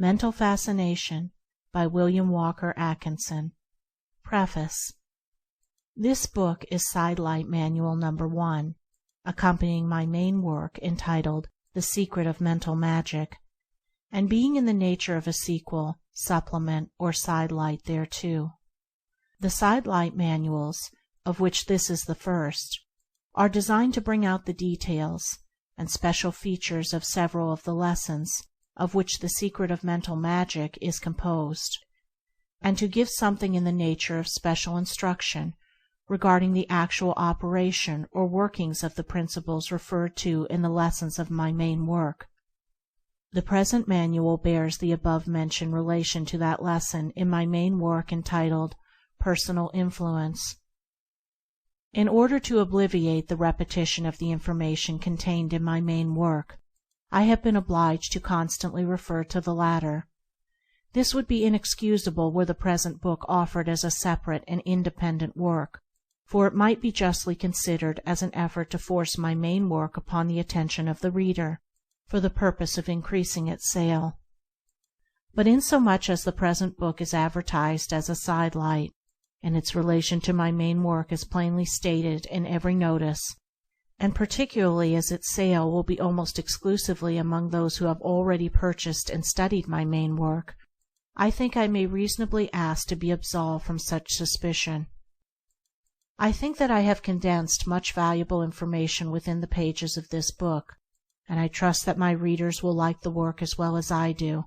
Mental Fascination by William Walker Atkinson. Preface. This book is Sidelight Manual No. 1, accompanying my main work entitled The Secret of Mental Magic, and being in the nature of a sequel, supplement, or sidelight thereto. The Sidelight Manuals, of which this is the first, are designed to bring out the details and special features of several of the lessons of which the Secret of Mental Magic is composed, and to give something in the nature of special instruction regarding the actual operation or workings of the principles referred to in the lessons of my main work. The present manual bears the above-mentioned relation to that lesson in my main work entitled Personal Influence. In order to obviate the repetition of the information contained in my main work, I have been obliged to constantly refer to the latter. This would be inexcusable were the present book offered as a separate and independent work, for it might be justly considered as an effort to force my main work upon the attention of the reader, for the purpose of increasing its sale. But insomuch as the present book is advertised as a sidelight, and its relation to my main work is plainly stated in every notice, and particularly as its sale will be almost exclusively among those who have already purchased and studied my main work, I think I may reasonably ask to be absolved from such suspicion. I think that I have condensed much valuable information within the pages of this book, and I trust that my readers will like the work as well as I do.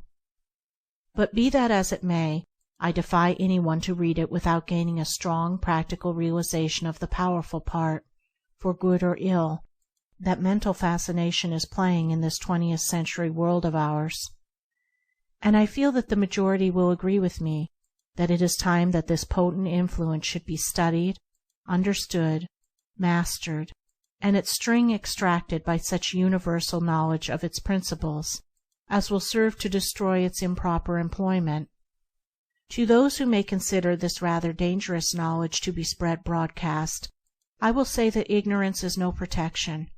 But be that as it may, I defy anyone to read it without gaining a strong practical realization of the powerful part, for good or ill, that mental fascination is playing in this 20th century world of ours. And I feel that the majority will agree with me that it is time that this potent influence should be studied, understood, mastered, and its sting extracted by such universal knowledge of its principles as will serve to destroy its improper employment. To those who may consider this rather dangerous knowledge to be spread broadcast, I will say that ignorance is no protection.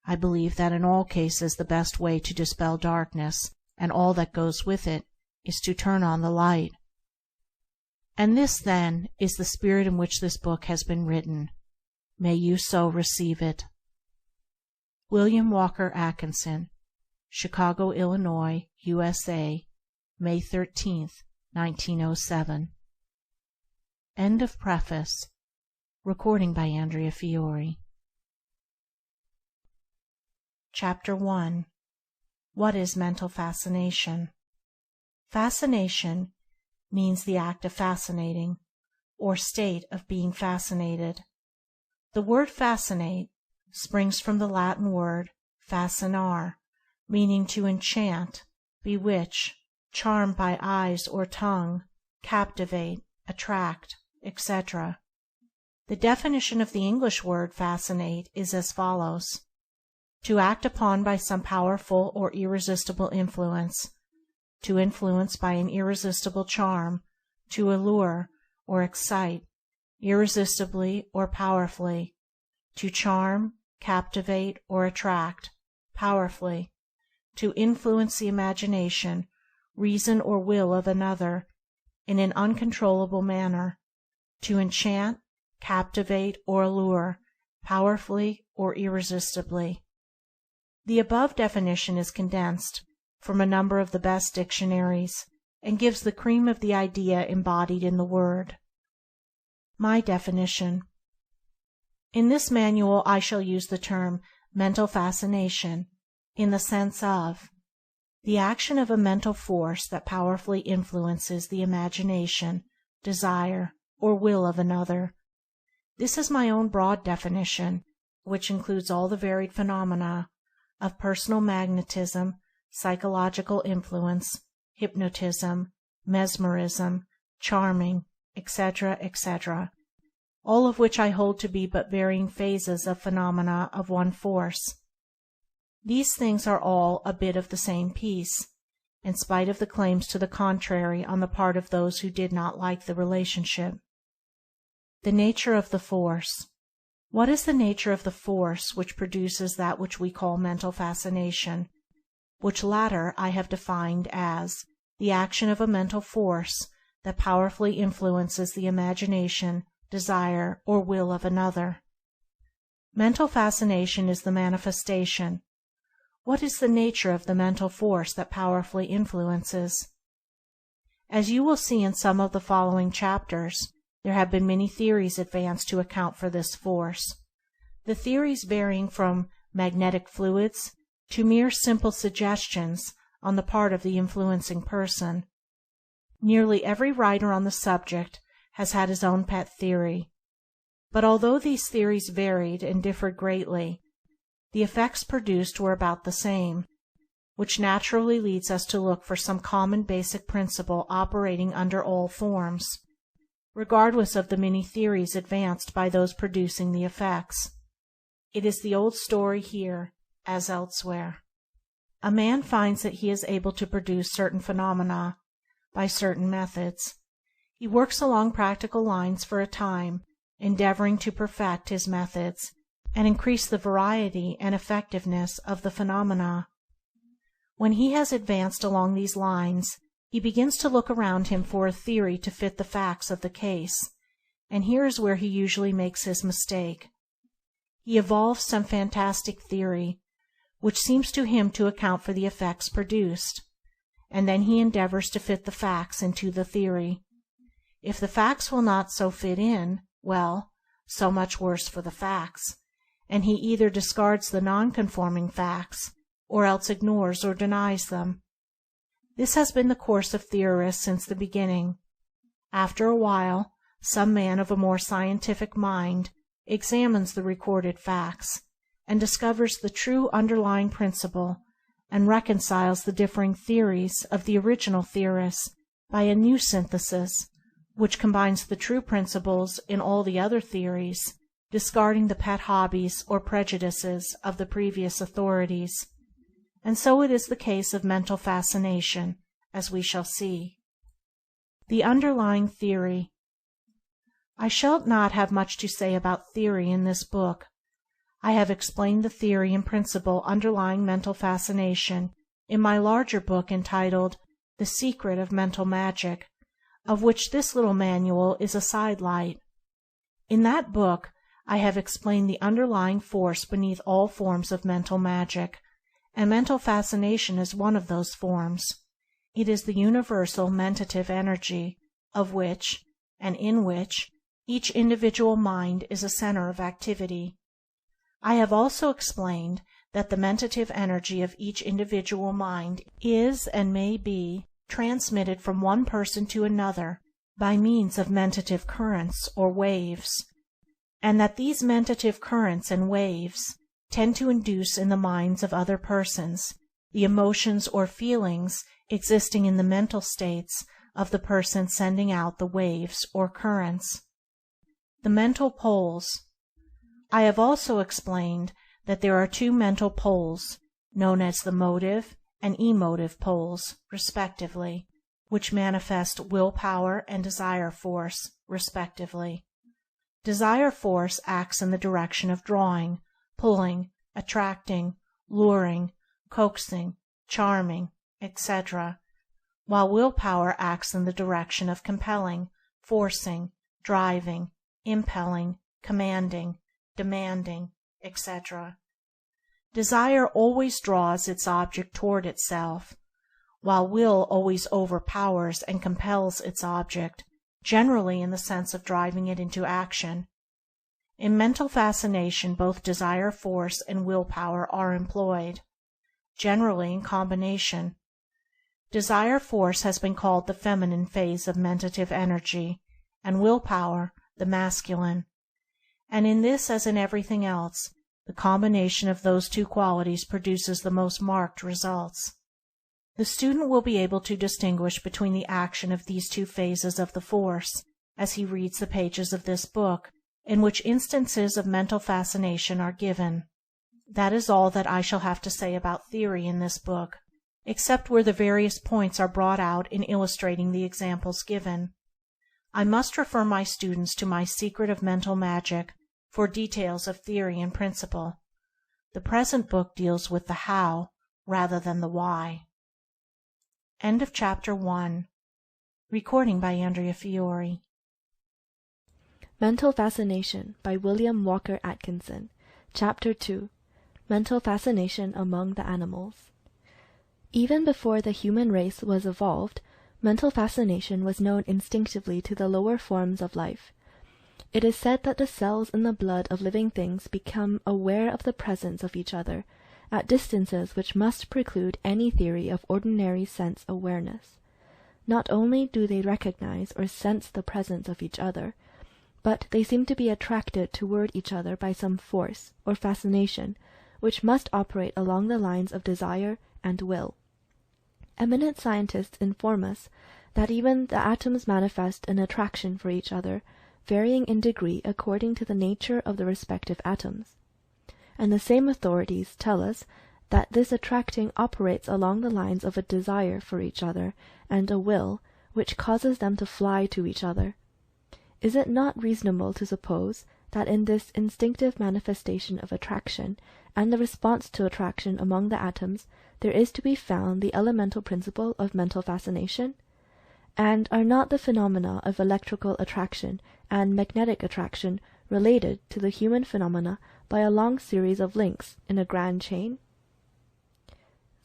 I believe that in all cases the best way to dispel darkness, and all that goes with it, is to turn on the light. And this, then, is the spirit in which this book has been written. May you so receive it. William Walker Atkinson, Chicago, Illinois, USA, May 13th, 1907. End of Preface. Recording by Andrea Fiore. Chapter 1. What is Mental Fascination? Fascination means the act of fascinating, or state of being fascinated. The word fascinate springs from the Latin word fascinare, meaning to enchant, bewitch, charm by eyes or tongue, captivate, attract, etc. The definition of the English word fascinate is as follows: to act upon by some powerful or irresistible influence, to influence by an irresistible charm, to allure or excite, irresistibly or powerfully, to charm, captivate, or attract, powerfully, to influence the imagination, reason, or will of another in an uncontrollable manner, to enchant, captivate, or allure, powerfully or irresistibly. The above definition is condensed from a number of the best dictionaries, and gives the cream of the idea embodied in the word. My definition. In this manual I shall use the term mental fascination in the sense of the action of a mental force that powerfully influences the imagination, desire, or will of another. This is my own broad definition, which includes all the varied phenomena of personal magnetism, psychological influence, hypnotism, mesmerism, charming, etc., etc., all of which I hold to be but varying phases of phenomena of one force. These things are all a bit of the same piece, in spite of the claims to the contrary on the part of those who did not like the relationship. The nature of the force. What is the nature of the force which produces that which we call mental fascination, which latter I have defined as the action of a mental force that powerfully influences the imagination, desire, or will of another. Mental fascination is the manifestation. What is the nature of the mental force that powerfully influences? As you will see in some of the following chapters, there have been many theories advanced to account for this force. The theories varying from magnetic fluids to mere simple suggestions on the part of the influencing person. Nearly every writer on the subject has had his own pet theory. But although these theories varied and differed greatly, the effects produced were about the same, which naturally leads us to look for some common basic principle operating under all forms, regardless of the many theories advanced by those producing the effects. It is the old story here, as elsewhere. A man finds that he is able to produce certain phenomena by certain methods. He works along practical lines for a time, endeavoring to perfect his methods and increase the variety and effectiveness of the phenomena. When he has advanced along these lines, he begins to look around him for a theory to fit the facts of the case, and here is where he usually makes his mistake. He evolves some fantastic theory, which seems to him to account for the effects produced, and then he endeavors to fit the facts into the theory. If the facts will not so fit in, well, so much worse for the facts, and he either discards the non-conforming facts, or else ignores or denies them. This has been the course of theorists since the beginning. After a while, some man of a more scientific mind examines the recorded facts, and discovers the true underlying principle, and reconciles the differing theories of the original theorists by a new synthesis, which combines the true principles in all the other theories, discarding the pet hobbies or prejudices of the previous authorities. And so it is the case of mental fascination, as we shall see. The underlying theory. I shall not have much to say about theory in this book. I have explained the theory and principle underlying mental fascination in my larger book entitled The Secret of Mental Magic, of which this little manual is a sidelight. In that book I have explained the underlying force beneath all forms of mental magic, and mental fascination is one of those forms. It is the universal mentative energy, of which, and in which, each individual mind is a center of activity. I have also explained that the mentative energy of each individual mind is and may be transmitted from one person to another by means of mentative currents or waves, and that these mentative currents and waves tend to induce in the minds of other persons the emotions or feelings existing in the mental states of the person sending out the waves or currents. The mental poles. I have also explained that there are two mental poles, known as the motive and emotive poles, respectively, which manifest will-power and desire force, respectively. Desire force acts in the direction of drawing, pulling, attracting, luring, coaxing, charming, etc., while will-power acts in the direction of compelling, forcing, driving, impelling, commanding, demanding, etc. Desire always draws its object toward itself, while will always overpowers and compels its object, generally in the sense of driving it into action. In mental fascination both desire force and will-power are employed, generally in combination. Desire force has been called the feminine phase of mentative energy, and will-power the masculine, and in this as in everything else, the combination of those two qualities produces the most marked results. The student will be able to distinguish between the action of these two phases of the force as he reads the pages of this book, in which instances of mental fascination are given. That is all that I shall have to say about theory in this book, except where the various points are brought out in illustrating the examples given. I must refer my students to my Secret of Mental Magic for details of theory and principle. The present book deals with the how rather than the why. End of Chapter 1. Recording by Andrea Fiore. Mental Fascination by William Walker Atkinson. Chapter 2. Mental Fascination Among the Animals. Even before the human race was evolved, mental fascination was known instinctively to the lower forms of life. It is said that the cells in the blood of living things become aware of the presence of each other, at distances which must preclude any theory of ordinary sense awareness. Not only do they recognize or sense the presence of each other, but they seem to be attracted toward each other by some force, or fascination, which must operate along the lines of desire and will. Eminent scientists inform us that even the atoms manifest an attraction for each other, varying in degree according to the nature of the respective atoms. And the same authorities tell us that this attracting operates along the lines of a desire for each other, and a will, which causes them to fly to each other. Is it not reasonable to suppose that in this instinctive manifestation of attraction, and the response to attraction among the atoms, there is to be found the elemental principle of mental fascination? And are not the phenomena of electrical attraction and magnetic attraction related to the human phenomena by a long series of links in a grand chain?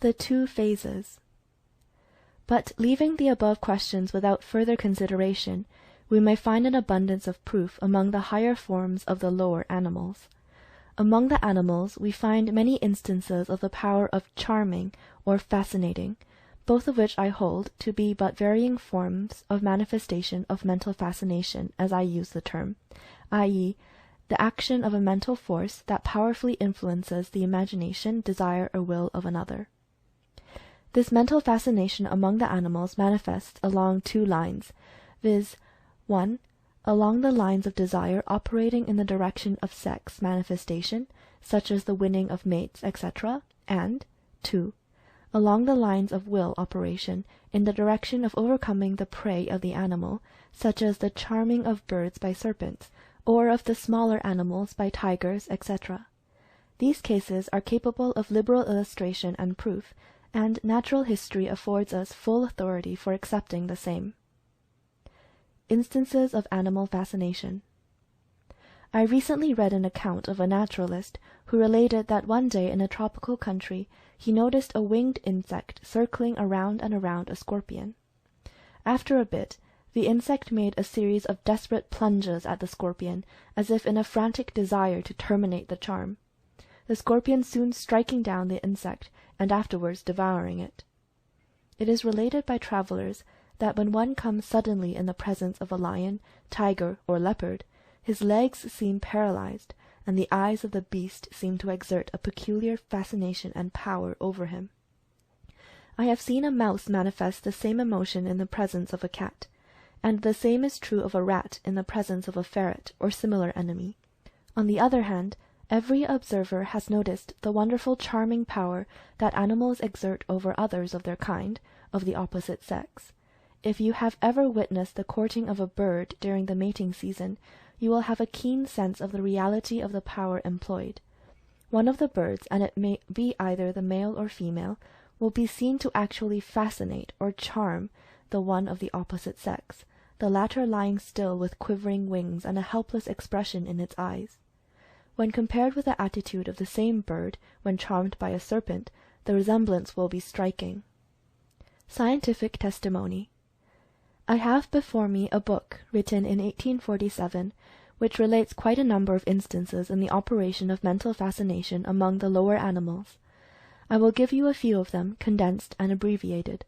The two phases. But leaving the above questions without further consideration, we may find an abundance of proof among the higher forms of the lower animals. Among the animals we find many instances of the power of charming or fascinating, both of which I hold to be but varying forms of manifestation of mental fascination, as I use the term, i.e., the action of a mental force that powerfully influences the imagination, desire, or will of another. This mental fascination among the animals manifests along two lines, viz. 1. Along the lines of desire operating in the direction of sex manifestation, such as the winning of mates, etc., and 2. Along the lines of will operation in the direction of overcoming the prey of the animal, such as the charming of birds by serpents, or of the smaller animals by tigers, etc. These cases are capable of liberal illustration and proof, and natural history affords us full authority for accepting the same. Instances of animal fascination. I recently read an account of a naturalist who related that one day in a tropical country he noticed a winged insect circling around and around a scorpion. After a bit, the insect made a series of desperate plunges at the scorpion, as if in a frantic desire to terminate the charm, the scorpion soon striking down the insect, and afterwards devouring it. It is related by travelers that when one comes suddenly in the presence of a lion, tiger, or leopard, his legs seem paralyzed, and the eyes of the beast seem to exert a peculiar fascination and power over him. I have seen a mouse manifest the same emotion in the presence of a cat, and the same is true of a rat in the presence of a ferret or similar enemy. On the other hand, every observer has noticed the wonderful charming power that animals exert over others of their kind, of the opposite sex. If you have ever witnessed the courting of a bird during the mating season, you will have a keen sense of the reality of the power employed. One of the birds, and it may be either the male or female, will be seen to actually fascinate or charm the one of the opposite sex, the latter lying still with quivering wings and a helpless expression in its eyes. When compared with the attitude of the same bird when charmed by a serpent, the resemblance will be striking. Scientific testimony. I have before me a book written in 1847, which relates quite a number of instances in the operation of mental fascination among the lower animals. I will give you a few of them, condensed and abbreviated.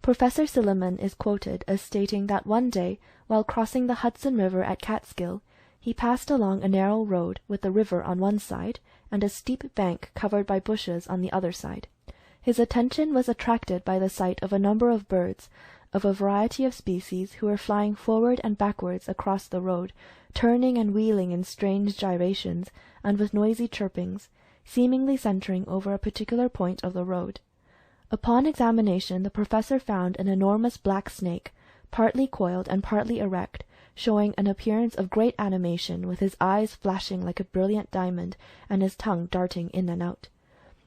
Professor Silliman is quoted as stating that one day, while crossing the Hudson River at Catskill, he passed along a narrow road with the river on one side and a steep bank covered by bushes on the other side. His attention was attracted by the sight of a number of birds, of a variety of species, who were flying forward and backwards across the road, turning and wheeling in strange gyrations, and with noisy chirpings, seemingly centering over a particular point of the road. Upon examination the professor found an enormous black snake, partly coiled and partly erect, showing an appearance of great animation, with his eyes flashing like a brilliant diamond, and his tongue darting in and out.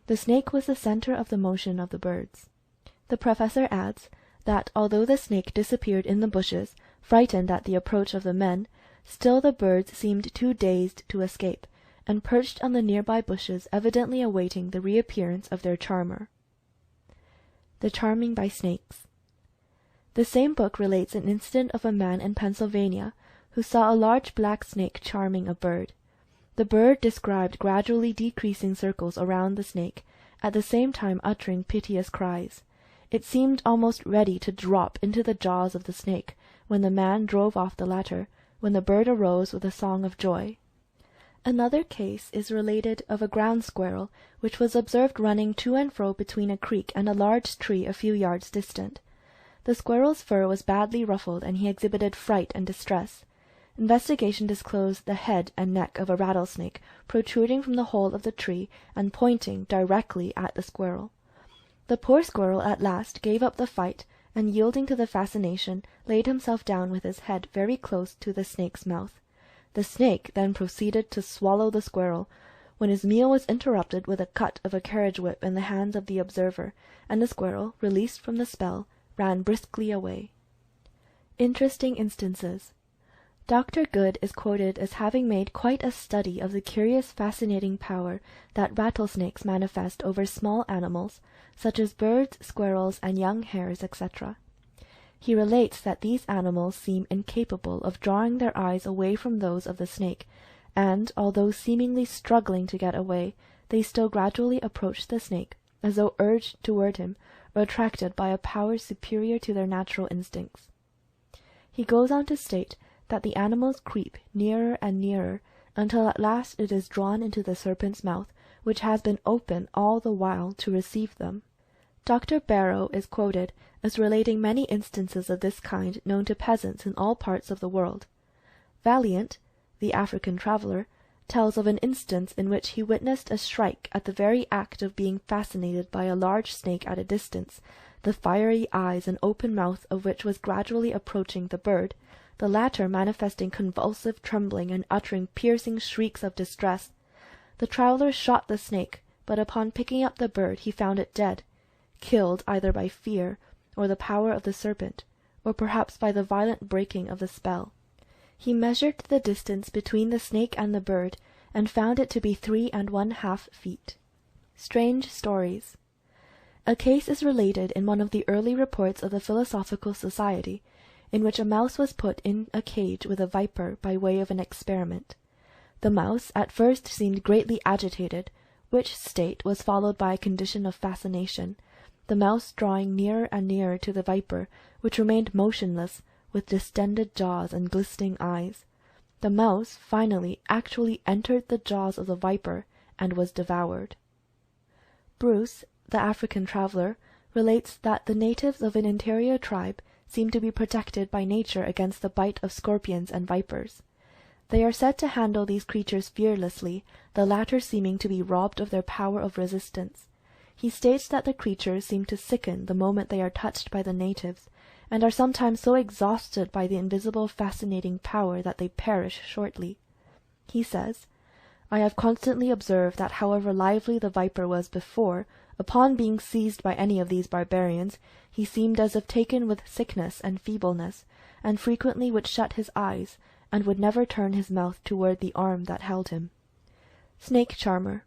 The snake was the centre of the motion of the birds. The professor adds that although the snake disappeared in the bushes, frightened at the approach of the men, still the birds seemed too dazed to escape, and perched on the nearby bushes, evidently awaiting the reappearance of their charmer. The charming by snakes. The same book relates an incident of a man in Pennsylvania who saw a large black snake charming a bird. The bird described gradually decreasing circles around the snake, at the same time uttering piteous cries. It seemed almost ready to drop into the jaws of the snake, when the man drove off the latter, when the bird arose with a song of joy. Another case is related of a ground squirrel, which was observed running to and fro between a creek and a large tree a few yards distant. The squirrel's fur was badly ruffled, and he exhibited fright and distress. Investigation disclosed the head and neck of a rattlesnake protruding from the hole of the tree and pointing directly at the squirrel. The poor squirrel at last gave up the fight, and yielding to the fascination, laid himself down with his head very close to the snake's mouth. The snake then proceeded to swallow the squirrel, when his meal was interrupted with a cut of a carriage whip in the hands of the observer, and the squirrel, released from the spell, ran briskly away. Interesting instances. Dr. Good is quoted as having made quite a study of the curious fascinating power that rattlesnakes manifest over small animals, such as birds, squirrels, and young hares, etc. He relates that these animals seem incapable of drawing their eyes away from those of the snake, and, although seemingly struggling to get away, they still gradually approach the snake, as though urged toward him, or attracted by a power superior to their natural instincts. He goes on to state that the animals creep nearer and nearer, until at last it is drawn into the serpent's mouth, which has been open all the while to receive them. Dr. Barrow is quoted as relating many instances of this kind known to peasants in all parts of the world. Valiant, the African traveller, tells of an instance in which he witnessed a shrike at the very act of being fascinated by a large snake at a distance, the fiery eyes and open mouth of which was gradually approaching the bird, the latter manifesting convulsive trembling and uttering piercing shrieks of distress. The traveller shot the snake, but upon picking up the bird he found it dead, killed either by fear, or the power of the serpent, or perhaps by the violent breaking of the spell. He measured the distance between the snake and the bird, and found it to be 3 1/2 feet. Strange stories. A case is related in one of the early reports of the Philosophical Society, in which a mouse was put in a cage with a viper by way of an experiment. The mouse at first seemed greatly agitated, which state was followed by a condition of fascination, the mouse drawing nearer and nearer to the viper, which remained motionless, with distended jaws and glistening eyes. The mouse finally actually entered the jaws of the viper, and was devoured. Bruce, the African traveller, relates that the natives of an interior tribe seem to be protected by nature against the bite of scorpions and vipers. They are said to handle these creatures fearlessly, the latter seeming to be robbed of their power of resistance. He states that the creatures seem to sicken the moment they are touched by the natives, and are sometimes so exhausted by the invisible fascinating power that they perish shortly. He says, "I have constantly observed that however lively the viper was before, upon being seized by any of these barbarians, he seemed as if taken with sickness and feebleness, and frequently would shut his eyes, and would never turn his mouth toward the arm that held him." Snake charmer.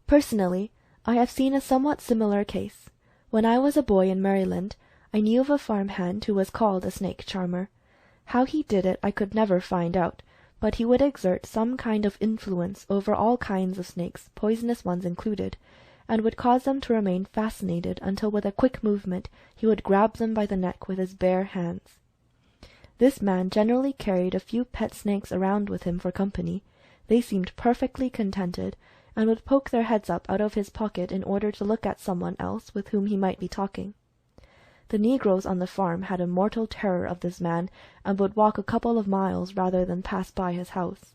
Personally, I have seen a somewhat similar case. When I was a boy in Maryland, I knew of a farm hand who was called a snake charmer. How he did it I could never find out, but he would exert some kind of influence over all kinds of snakes, poisonous ones included, and would cause them to remain fascinated until with a quick movement he would grab them by the neck with his bare hands. This man generally carried a few pet snakes around with him for company. They seemed perfectly contented, and would poke their heads up out of his pocket in order to look at someone else with whom he might be talking. The negroes on the farm had a mortal terror of this man, and would walk a couple of miles rather than pass by his house.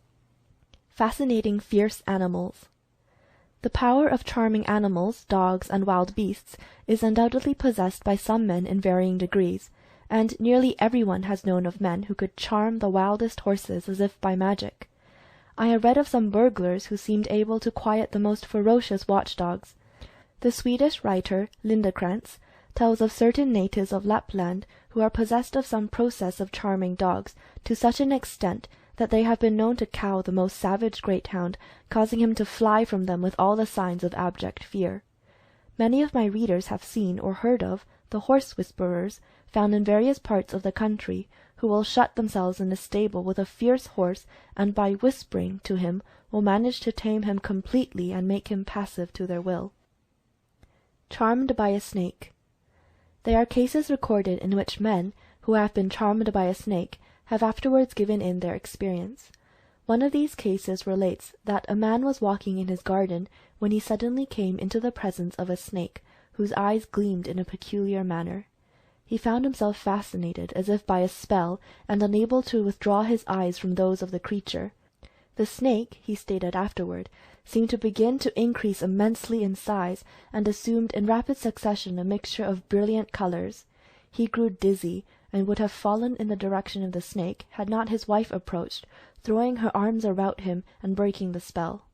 Fascinating fierce animals. The power of charming animals, dogs, and wild beasts is undoubtedly possessed by some men in varying degrees, and nearly everyone has known of men who could charm the wildest horses as if by magic. I have read of some burglars who seemed able to quiet the most ferocious watch-dogs. The Swedish writer Lindekrantz tells of certain natives of Lapland who are possessed of some process of charming dogs to such an extent that they have been known to cow the most savage greyhound, causing him to fly from them with all the signs of abject fear. Many of my readers have seen or heard of the horse whisperers, found in various parts of the country, who will shut themselves in a stable with a fierce horse, and by whispering to him will manage to tame him completely and make him passive to their will. Charmed by a snake. There are cases recorded in which men, who have been charmed by a snake, have afterwards given in their experience. One of these cases relates that a man was walking in his garden when he suddenly came into the presence of a snake, whose eyes gleamed in a peculiar manner. He found himself fascinated as if by a spell, and unable to withdraw his eyes from those of the creature. The snake, he stated afterward, seemed to begin to increase immensely in size, and assumed in rapid succession a mixture of brilliant colours. He grew dizzy, and would have fallen in the direction of the snake, had not his wife approached, throwing her arms about him and breaking the spell.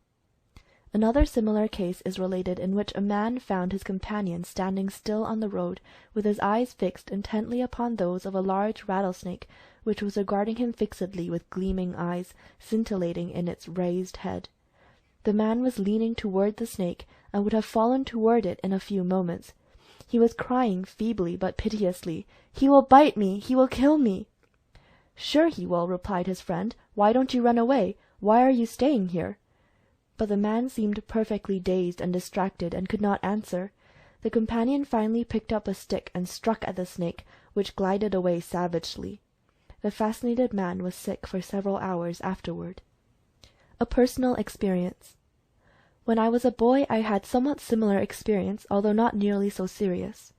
Another similar case is related in which a man found his companion standing still on the road, with his eyes fixed intently upon those of a large rattlesnake, which was regarding him fixedly with gleaming eyes, scintillating in its raised head. The man was leaning toward the snake, and would have fallen toward it in a few moments. He was crying feebly but piteously, "He will bite me! He will kill me!" "Sure he will," replied his friend. "Why don't you run away? Why are you staying here?" But the man seemed perfectly dazed and distracted, and could not answer. The companion finally picked up a stick and struck at the snake, which glided away savagely. The fascinated man was sick for several hours afterward. A personal experience. When I was a boy I had somewhat similar experience, although not nearly so serious.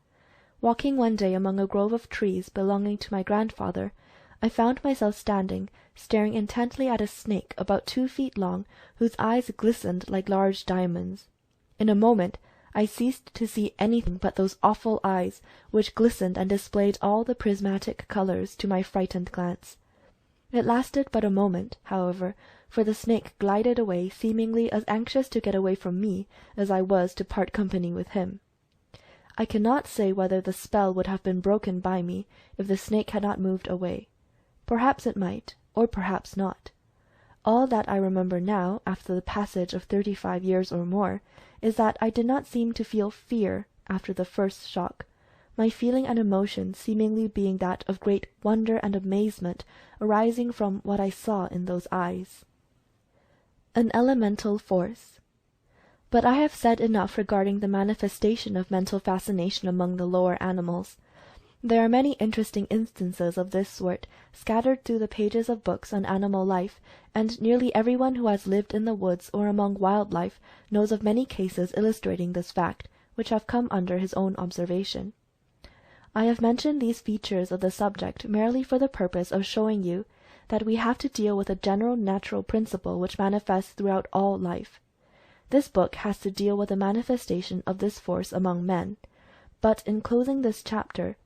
Walking one day among a grove of trees belonging to my grandfather, I found myself standing, staring intently at a snake about 2 feet long, whose eyes glistened like large diamonds. In a moment I ceased to see anything but those awful eyes, which glistened and displayed all the prismatic colours to my frightened glance. It lasted but a moment, however, for the snake glided away, seemingly as anxious to get away from me as I was to part company with him. I cannot say whether the spell would have been broken by me if the snake had not moved away. Perhaps it might, or perhaps not. All that I remember now, after the passage of 35 years or more, is that I did not seem to feel fear after the first shock, my feeling and emotion seemingly being that of great wonder and amazement arising from what I saw in those eyes. An elemental force. But I have said enough regarding the manifestation of mental fascination among the lower animals. There are many interesting instances of this sort scattered through the pages of books on animal life, and nearly everyone who has lived in the woods or among wild life knows of many cases illustrating this fact, which have come under his own observation. I have mentioned these features of the subject merely for the purpose of showing you that we have to deal with a general natural principle which manifests throughout all life. This book has to deal with the manifestation of this force among men, but in closing this chapter,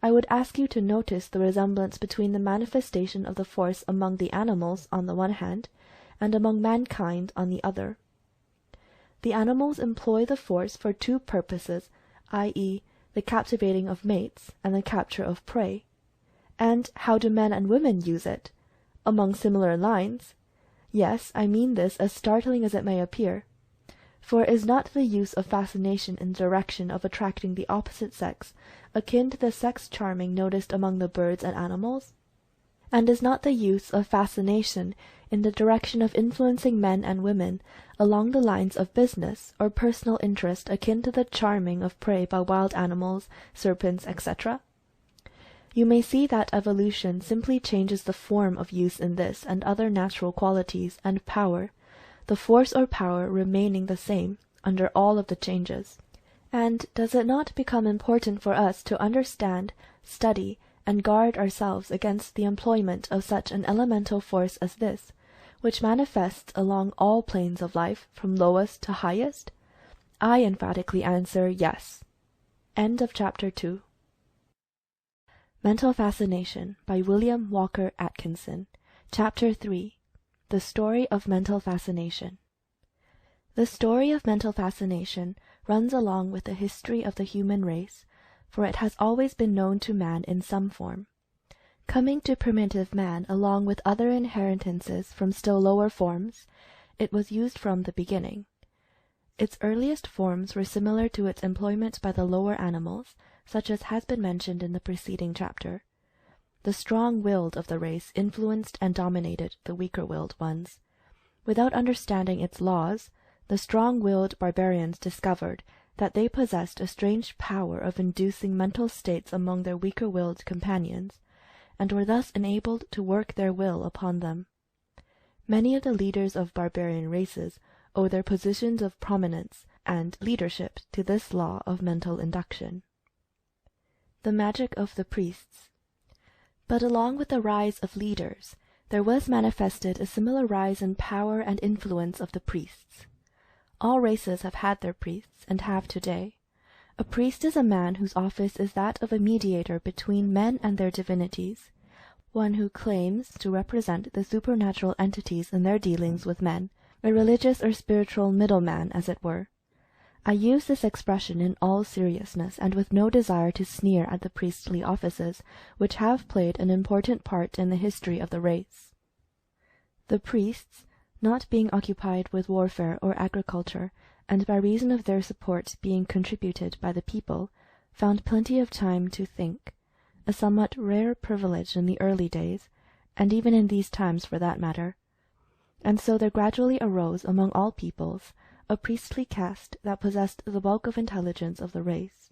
I would ask you to notice the resemblance between the manifestation of the force among the animals on the one hand, and among mankind on the other. The animals employ the force for 2 purposes, i.e., the captivating of mates and the capture of prey. And how do men and women use it? Among similar lines. Yes, I mean this, as startling as it may appear. For is not the use of fascination in the direction of attracting the opposite sex akin to the sex charming noticed among the birds and animals? And is not the use of fascination in the direction of influencing men and women along the lines of business or personal interest akin to the charming of prey by wild animals, serpents, etc.? You may see that evolution simply changes the form of use in this and other natural qualities and power, the force or power remaining the same under all of the changes. And does it not become important for us to understand, study, and guard ourselves against the employment of such an elemental force as this, which manifests along all planes of life, from lowest to highest? I emphatically answer yes. End of chapter 2. Mental Fascination by William Walker Atkinson. Chapter 3. The Story of Mental Fascination. The story of mental fascination runs along with the history of the human race, for it has always been known to man in some form. Coming to primitive man along with other inheritances from still lower forms, it was used from the beginning. Its earliest forms were similar to its employment by the lower animals, such as has been mentioned in the preceding chapter. The strong-willed of the race influenced and dominated the weaker-willed ones. Without understanding its laws, the strong-willed barbarians discovered that they possessed a strange power of inducing mental states among their weaker-willed companions, and were thus enabled to work their will upon them. Many of the leaders of barbarian races owe their positions of prominence and leadership to this law of mental induction. The magic of the priests. But along with the rise of leaders, there was manifested a similar rise in power and influence of the priests. All races have had their priests, and have today. A priest is a man whose office is that of a mediator between men and their divinities, one who claims to represent the supernatural entities in their dealings with men, a religious or spiritual middleman, as it were. I use this expression in all seriousness, and with no desire to sneer at the priestly offices, which have played an important part in the history of the race. The priests, not being occupied with warfare or agriculture, and by reason of their support being contributed by the people, found plenty of time to think, a somewhat rare privilege in the early days, and even in these times for that matter. And so there gradually arose among all peoples a priestly caste that possessed the bulk of intelligence of the race.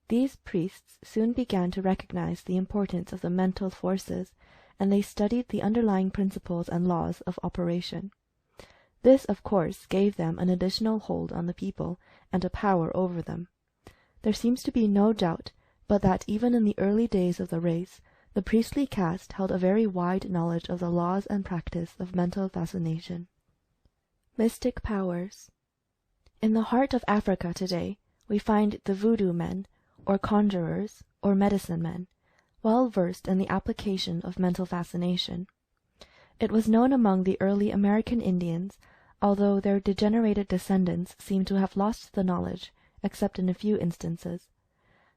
These priests soon began to recognize the importance of the mental forces, and they studied the underlying principles and laws of operation. This, of course, gave them an additional hold on the people, and a power over them. There seems to be no doubt but that even in the early days of the race, the priestly caste held a very wide knowledge of the laws and practice of mental fascination. Mystic powers. In the heart of Africa today, we find the voodoo men, or conjurers, or medicine men, well versed in the application of mental fascination. It was known among the early American Indians, although their degenerated descendants seem to have lost the knowledge, except in a few instances.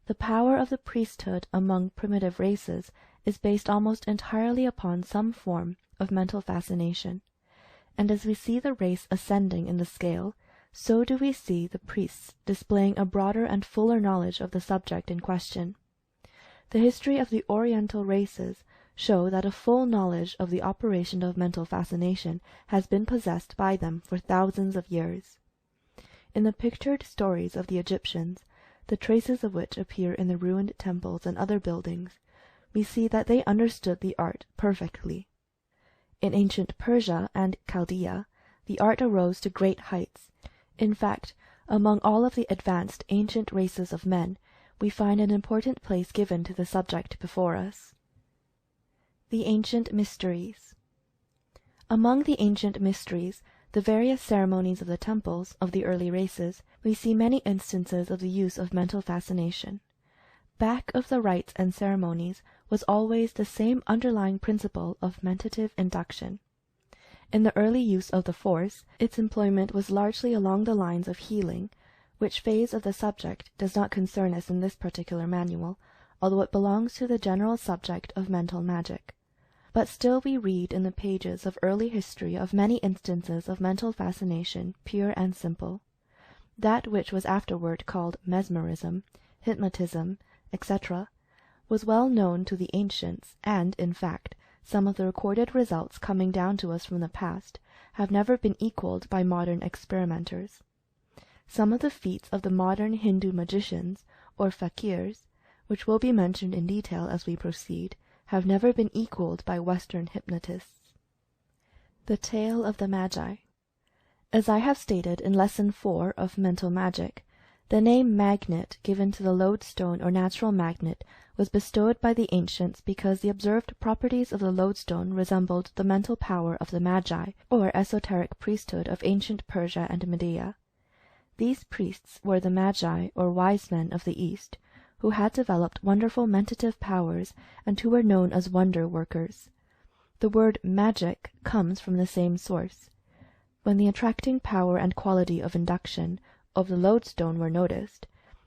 The power of the priesthood among primitive races is based almost entirely upon some form of mental fascination, and as we see the race ascending in the scale, so do we see the priests displaying a broader and fuller knowledge of the subject in question. The history of the Oriental races show that a full knowledge of the operation of mental fascination has been possessed by them for thousands of years. In the pictured stories of the Egyptians, the traces of which appear in the ruined temples and other buildings, we see that they understood the art perfectly. In ancient Persia and Chaldea, the art arose to great heights. In fact, among all of the advanced ancient races of men, we find an important place given to the subject before us. The Ancient Mysteries. Among the ancient mysteries, the various ceremonies of the temples of the early races, we see many instances of the use of mental fascination. Back of the rites and ceremonies was always the same underlying principle of mentative induction. In the early use of the force, its employment was largely along the lines of healing, which phase of the subject does not concern us in this particular manual, although it belongs to the general subject of mental magic. But still we read in the pages of early history of many instances of mental fascination, pure and simple. That which was afterward called mesmerism, hypnotism, etc., was well known to the ancients, and, in fact, some of the recorded results coming down to us from the past have never been equaled by modern experimenters. Some of the feats of the modern Hindu magicians, or fakirs, which will be mentioned in detail as we proceed, have never been equaled by Western hypnotists. The Tale of the Magi. As I have stated in Lesson 4 of Mental Magic, the name magnet given to the lodestone or natural magnet was bestowed by the ancients because the observed properties of the lodestone resembled the mental power of the magi, or esoteric priesthood of ancient Persia and Media. These priests were the magi, or wise men of the East, who had developed wonderful mentative powers and who were known as wonder workers. The word magic comes from the same source. When the attracting power and quality of induction of the lodestone were noticed,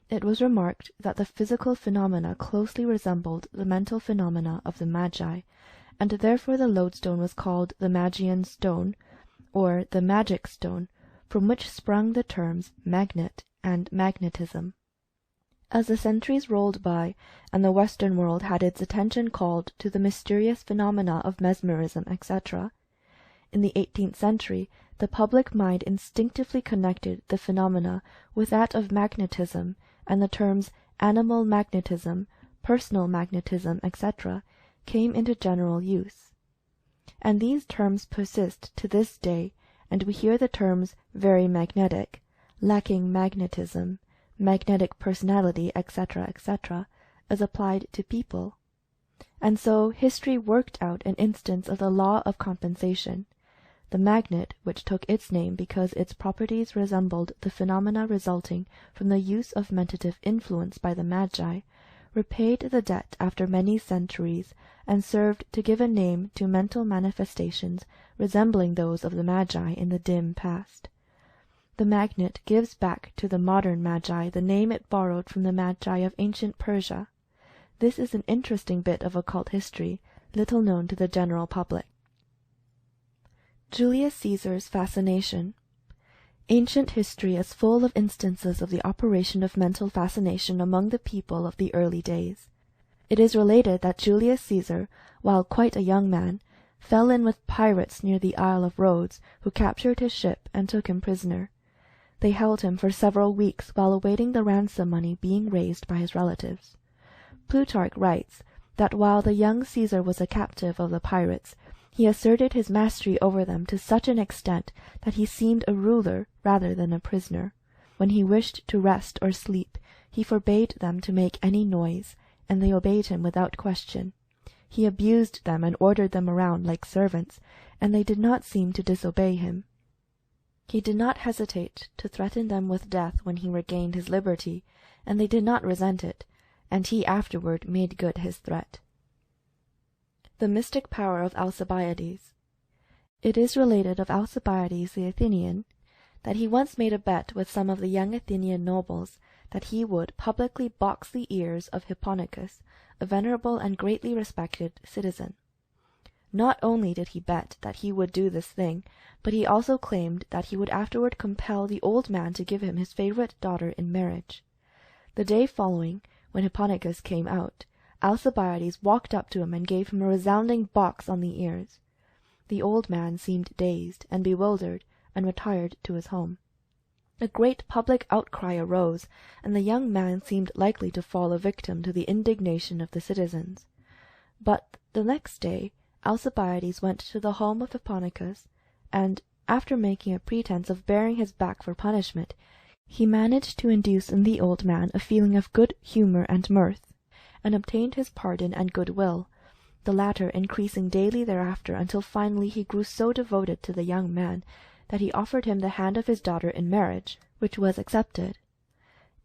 It was remarked that the physical phenomena closely resembled the mental phenomena of the magi, and therefore the lodestone was called the Magian stone, or the magic stone, from which sprung the terms magnet and magnetism. As the centuries rolled by, and the Western world had its attention called to the mysterious phenomena of mesmerism, etc., in the 18th century the public mind instinctively connected the phenomena with that of magnetism, and the terms animal magnetism, personal magnetism, etc., came into general use. And these terms persist to this day, and we hear the terms very magnetic, lacking magnetism, magnetic personality, etc., etc., as applied to people. And so history worked out an instance of the law of compensation. The magnet, which took its name because its properties resembled the phenomena resulting from the use of mentative influence by the magi, repaid the debt after many centuries, and served to give a name to mental manifestations resembling those of the magi in the dim past. The magnet gives back to the modern magi the name it borrowed from the magi of ancient Persia. This is an interesting bit of occult history, little known to the general public. Julius Caesar's fascination. Ancient history is full of instances of the operation of mental fascination among the people of the early days. It is related that Julius Caesar, while quite a young man, fell in with pirates near the Isle of Rhodes, who captured his ship and took him prisoner. They held him for several weeks while awaiting the ransom money being raised by his relatives. Plutarch writes that while the young Caesar was a captive of the pirates, he asserted his mastery over them to such an extent that he seemed a ruler rather than a prisoner. When he wished to rest or sleep, he forbade them to make any noise, and they obeyed him without question. He abused them and ordered them around like servants, and they did not seem to disobey him. He did not hesitate to threaten them with death when he regained his liberty, and they did not resent it, and he afterward made good his threat. The mystic power of Alcibiades. It is related of Alcibiades the Athenian that he once made a bet with some of the young Athenian nobles that he would publicly box the ears of Hipponicus, a venerable and greatly respected citizen. Not only did he bet that he would do this thing, but he also claimed that he would afterward compel the old man to give him his favorite daughter in marriage. The day following, when Hipponicus came out, Alcibiades walked up to him and gave him a resounding box on the ears. The old man seemed dazed and bewildered, and retired to his home. A great public outcry arose, and the young man seemed likely to fall a victim to the indignation of the citizens. But the next day Alcibiades went to the home of Hipponicus, and, after making a pretence of baring his back for punishment, he managed to induce in the old man a feeling of good humour and mirth, and obtained his pardon and good-will, the latter increasing daily thereafter until finally he grew so devoted to the young man that he offered him the hand of his daughter in marriage, which was accepted.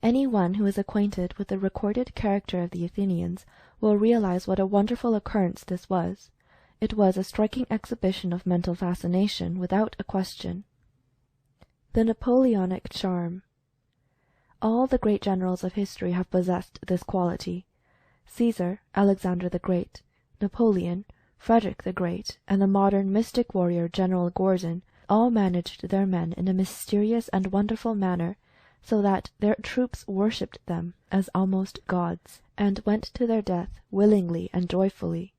Any one who is acquainted with the recorded character of the Athenians will realize what a wonderful occurrence this was. It was a striking exhibition of mental fascination, without a question. The Napoleonic charm. All the great generals of history have possessed this quality. Caesar, Alexander the Great, Napoleon, Frederick the Great, and the modern mystic warrior General Gordon all managed their men in a mysterious and wonderful manner, so that their troops worshipped them as almost gods, and went to their death willingly and joyfully.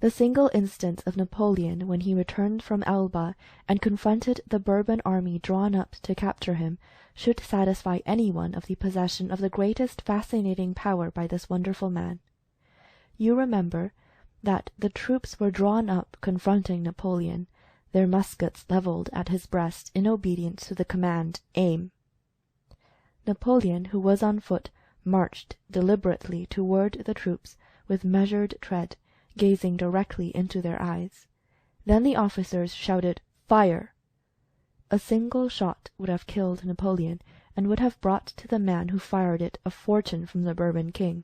The single instance of Napoleon when he returned from Elba and confronted the Bourbon army drawn up to capture him should satisfy anyone of the possession of the greatest fascinating power by this wonderful man. You remember that the troops were drawn up confronting Napoleon, their muskets levelled at his breast in obedience to the command, "Aim." Napoleon, who was on foot, marched deliberately toward the troops with measured tread, gazing directly into their eyes. Then the officers shouted, "Fire!" A single shot would have killed Napoleon, and would have brought to the man who fired it a fortune from the Bourbon king.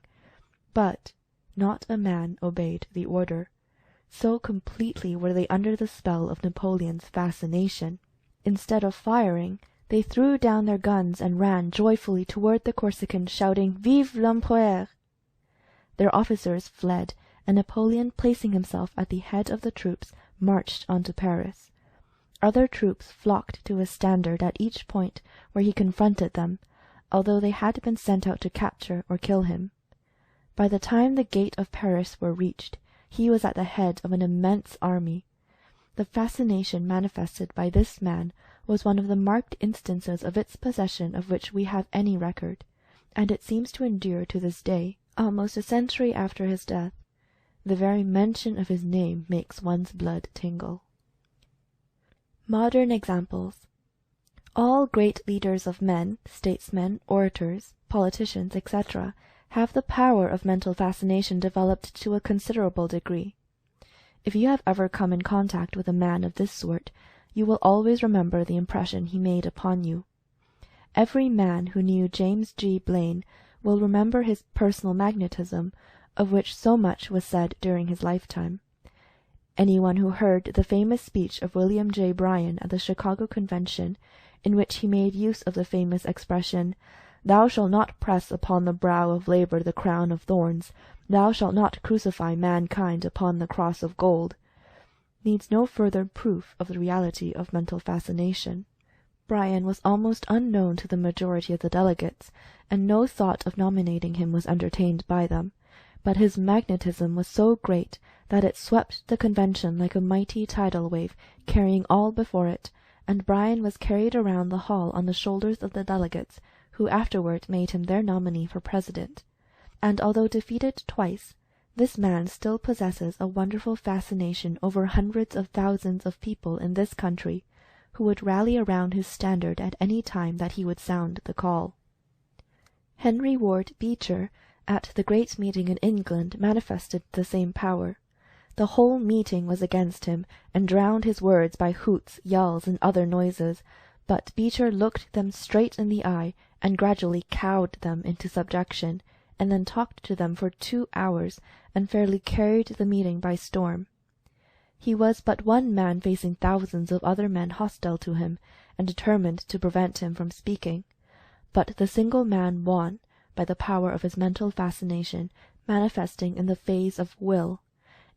But not a man obeyed the order. So completely were they under the spell of Napoleon's fascination. Instead of firing, They threw down their guns and ran joyfully toward the Corsicans, shouting, "Vive l'Empereur!" Their officers fled, and Napoleon, placing himself at the head of the troops, marched on to Paris. Other troops flocked to his standard at each point where he confronted them, although they had been sent out to capture or kill him. By the time the gate of Paris were reached, he was at the head of an immense army. The fascination manifested by this man was one of the marked instances of its possession of which we have any record, and it seems to endure to this day, almost a century after his death. The very mention of his name makes one's blood tingle. Modern examples. All great leaders of men, statesmen, orators, politicians, etc., have the power of mental fascination developed to a considerable degree. If you have ever come in contact with a man of this sort, you will always remember the impression he made upon you. Every man who knew James G. Blaine will remember his personal magnetism, of which so much was said during his lifetime. Anyone who heard the famous speech of William J. Bryan at the Chicago Convention, in which he made use of the famous expression, "Thou shalt not press upon the brow of labor the crown of thorns, thou shalt not crucify mankind upon the cross of gold," needs no further proof of the reality of mental fascination. Bryan was almost unknown to the majority of the delegates, and no thought of nominating him was entertained by them, but his magnetism was so great that it swept the convention like a mighty tidal wave, carrying all before it, and Bryan was carried around the hall on the shoulders of the delegates, who afterward made him their nominee for president. And although defeated twice, this man still possesses a wonderful fascination over hundreds of thousands of people in this country, who would rally around his standard at any time that he would sound the call. Henry Ward Beecher, at the great meeting in England, manifested the same power. The whole meeting was against him, and drowned his words by hoots, yells, and other noises, but Beecher looked them straight in the eye, and gradually cowed them into subjection, and then talked to them for 2 hours, and fairly carried the meeting by storm. He was but one man facing thousands of other men hostile to him, and determined to prevent him from speaking. But the single man won, by the power of his mental fascination, manifesting in the phase of will.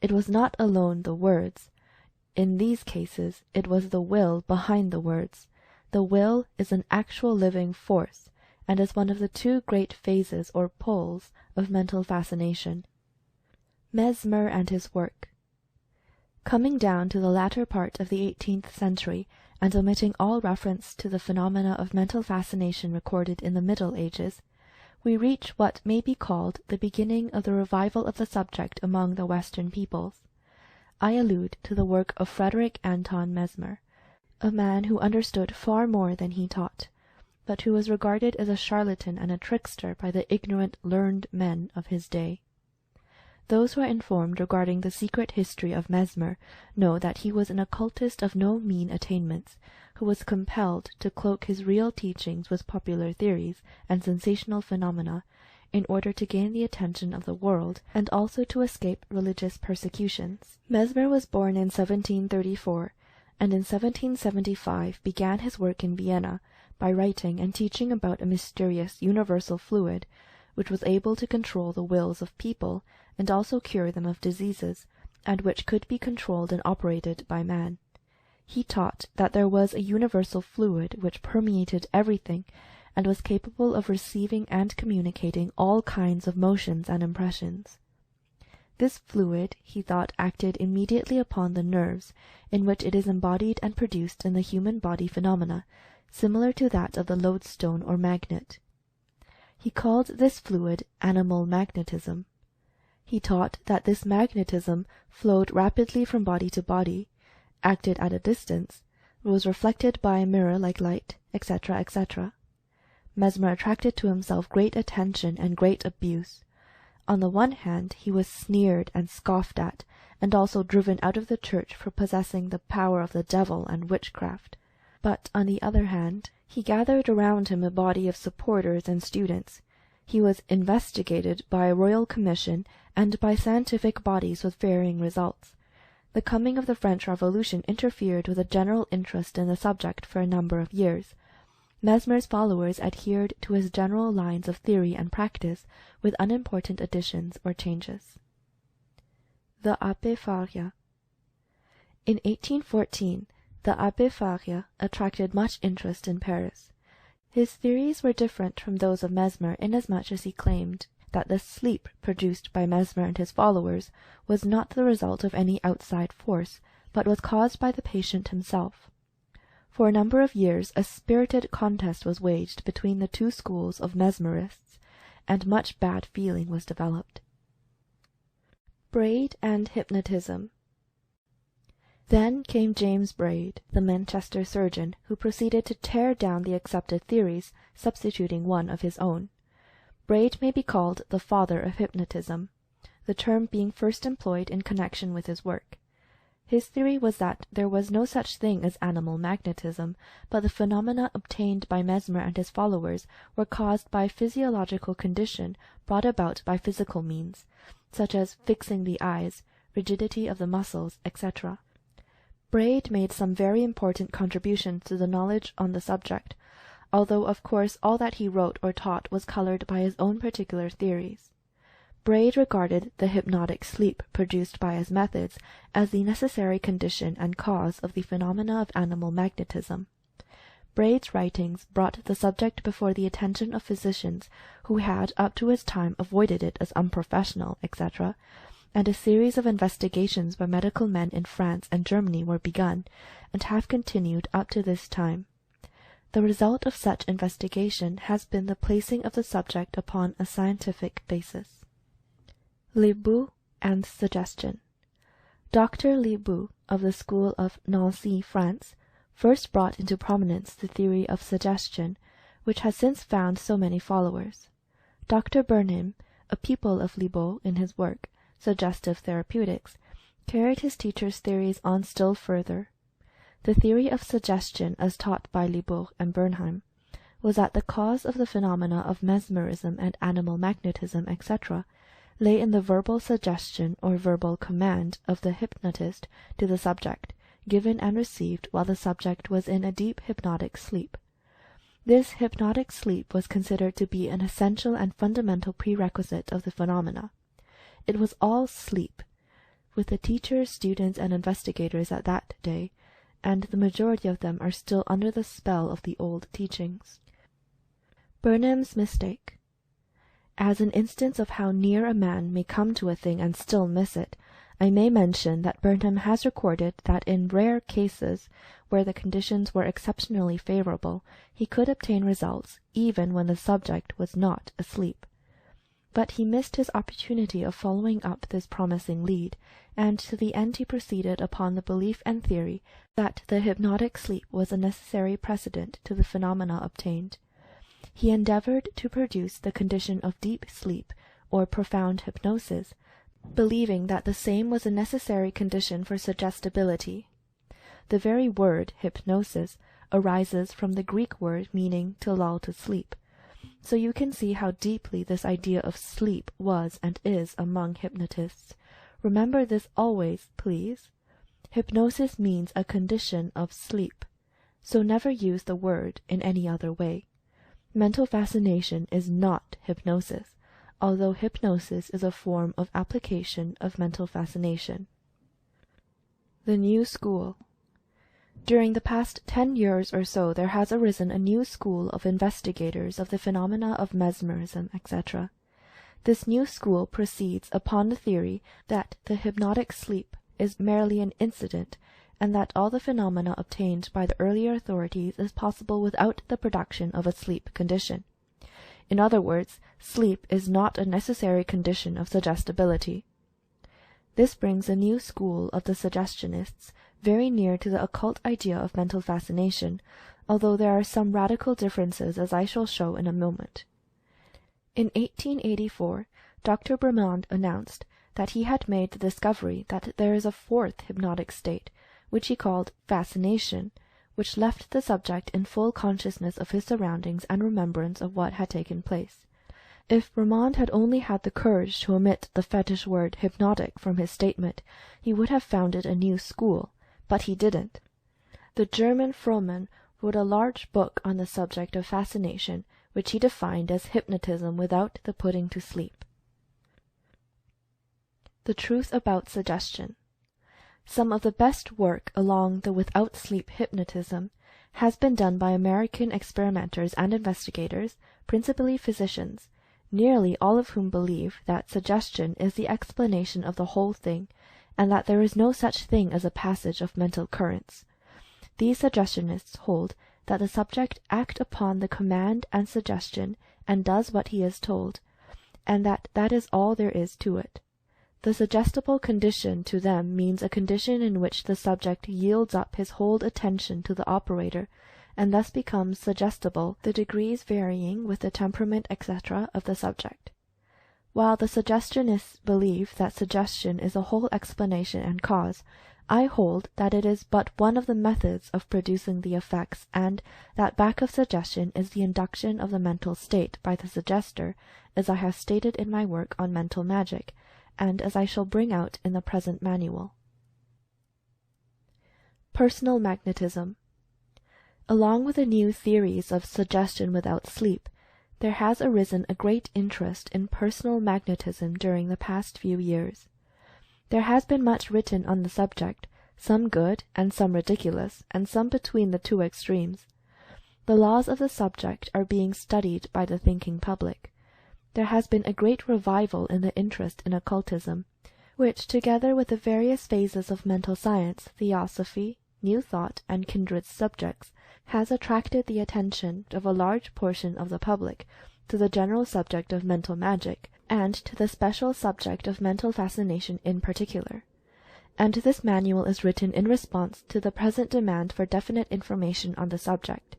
It was not alone the words. In these cases it was the will behind the words. The will is an actual living force, and is one of the two great phases or poles of mental fascination. Mesmer and his work. Coming down to the latter part of the 18th century, and omitting all reference to the phenomena of mental fascination recorded in the Middle Ages, we reach what may be called the beginning of the revival of the subject among the Western peoples. I allude to the work of Frederick Anton Mesmer, a man who understood far more than he taught, but who was regarded as a charlatan and a trickster by the ignorant, learned men of his day. Those who are informed regarding the secret history of Mesmer know that he was an occultist of no mean attainments, who was compelled to cloak his real teachings with popular theories and sensational phenomena, in order to gain the attention of the world, and also to escape religious persecutions. Mesmer was born in 1734, and in 1775 began his work in Vienna by writing and teaching about a mysterious universal fluid, which was able to control the wills of people, and also cure them of diseases, and which could be controlled and operated by man. He taught that there was a universal fluid which permeated everything, and was capable of receiving and communicating all kinds of motions and impressions. This fluid, he thought, acted immediately upon the nerves, in which it is embodied and produced in the human body phenomena, similar to that of the lodestone or magnet. He called this fluid animal magnetism. He taught that this magnetism flowed rapidly from body to body, acted at a distance, was reflected by a mirror like light, etc., etc. Mesmer attracted to himself great attention and great abuse. On the one hand, he was sneered and scoffed at, and also driven out of the church for possessing the power of the devil and witchcraft. But, on the other hand, he gathered around him a body of supporters and students. He was investigated by a royal commission and by scientific bodies with varying results. The coming of the French Revolution interfered with a general interest in the subject for a number of years. Mesmer's followers adhered to his general lines of theory and practice with unimportant additions or changes. The Abbé Faria. In 1814, the Abbé Faria attracted much interest in Paris. His theories were different from those of Mesmer inasmuch as he claimed that the sleep produced by Mesmer and his followers was not the result of any outside force, but was caused by the patient himself. For a number of years a spirited contest was waged between the two schools of mesmerists, and much bad feeling was developed. Braid and hypnotism. Then came James Braid, the Manchester surgeon, who proceeded to tear down the accepted theories, substituting one of his own. Braid may be called the father of hypnotism, the term being first employed in connection with his work. His theory was that there was no such thing as animal magnetism, but the phenomena obtained by Mesmer and his followers were caused by physiological condition brought about by physical means, such as fixing the eyes, rigidity of the muscles, etc. Braid made some very important contributions to the knowledge on the subject, although of course all that he wrote or taught was colored by his own particular theories. Braid regarded the hypnotic sleep produced by his methods as the necessary condition and cause of the phenomena of animal magnetism. Braid's writings brought the subject before the attention of physicians who had up to his time avoided it as unprofessional, etc., and a series of investigations by medical men in France and Germany were begun, and have continued up to this time. The result of such investigation has been the placing of the subject upon a scientific basis. Lebu and suggestion. Dr. Lebu, of the school of Nancy, France, first brought into prominence the theory of suggestion, which has since found so many followers. Dr. Burnham, a pupil of Lebu in his work, Suggestive Therapeutics, carried his teacher's theories on still further. The theory of suggestion, as taught by Lebu and Burnham, was that the cause of the phenomena of mesmerism and animal magnetism, etc., lay in the verbal suggestion or verbal command of the hypnotist to the subject, given and received while the subject was in a deep hypnotic sleep. This hypnotic sleep was considered to be an essential and fundamental prerequisite of the phenomena. It was all sleep, with the teachers, students, and investigators at that day, and the majority of them are still under the spell of the old teachings. Burnham's mistake. As an instance of how near a man may come to a thing and still miss it, I may mention that Burnham has recorded that in rare cases, where the conditions were exceptionally favorable, he could obtain results even when the subject was not asleep. But he missed his opportunity of following up this promising lead, and to the end he proceeded upon the belief and theory that the hypnotic sleep was a necessary precedent to the phenomena obtained. He endeavored to produce the condition of deep sleep, or profound hypnosis, believing that the same was a necessary condition for suggestibility. The very word hypnosis arises from the Greek word meaning to lull to sleep. So you can see how deeply this idea of sleep was and is among hypnotists. Remember this always, please. Hypnosis means a condition of sleep, so never use the word in any other way. Mental fascination is not hypnosis, although hypnosis is a form of application of mental fascination. The New School. During the past 10 years or so there has arisen a new school of investigators of the phenomena of mesmerism, etc. This new school proceeds upon the theory that the hypnotic sleep is merely an incident, and that all the phenomena obtained by the earlier authorities is possible without the production of a sleep condition. In other words, sleep is not a necessary condition of suggestibility. This brings a new school of the suggestionists very near to the occult idea of mental fascination, although there are some radical differences, as I shall show in a moment. In 1884, Dr. Bremand announced that he had made the discovery that there is a fourth hypnotic state, which he called fascination, which left the subject in full consciousness of his surroundings and remembrance of what had taken place. If Bremand had only had the courage to omit the fetish word hypnotic from his statement, he would have founded a new school, but he didn't. The German Frohman wrote a large book on the subject of fascination, which he defined as hypnotism without the putting to sleep. The truth about suggestion. Some of the best work along the without sleep hypnotism has been done by American experimenters and investigators, principally physicians, nearly all of whom believe that suggestion is the explanation of the whole thing, and that there is no such thing as a passage of mental currents. These suggestionists hold that the subject acts upon the command and suggestion and does what he is told, and that is all there is to it. The suggestible condition to them means a condition in which the subject yields up his whole attention to the operator, and thus becomes suggestible, the degrees varying with the temperament, etc., of the subject. While the suggestionists believe that suggestion is a whole explanation and cause, I hold that it is but one of the methods of producing the effects, and that back of suggestion is the induction of the mental state by the suggester, as I have stated in my work on mental magic, and as I shall bring out in the present manual. Personal magnetism. Along with the new theories of suggestion without sleep, there has arisen a great interest in personal magnetism during the past few years. There has been much written on the subject, some good and some ridiculous, and some between the two extremes. The laws of the subject are being studied by the thinking public. There has been a great revival in the interest in occultism, which, together with the various phases of mental science, theosophy, new thought, and kindred subjects, has attracted the attention of a large portion of the public to the general subject of mental magic, and to the special subject of mental fascination in particular. And this manual is written in response to the present demand for definite information on the subject.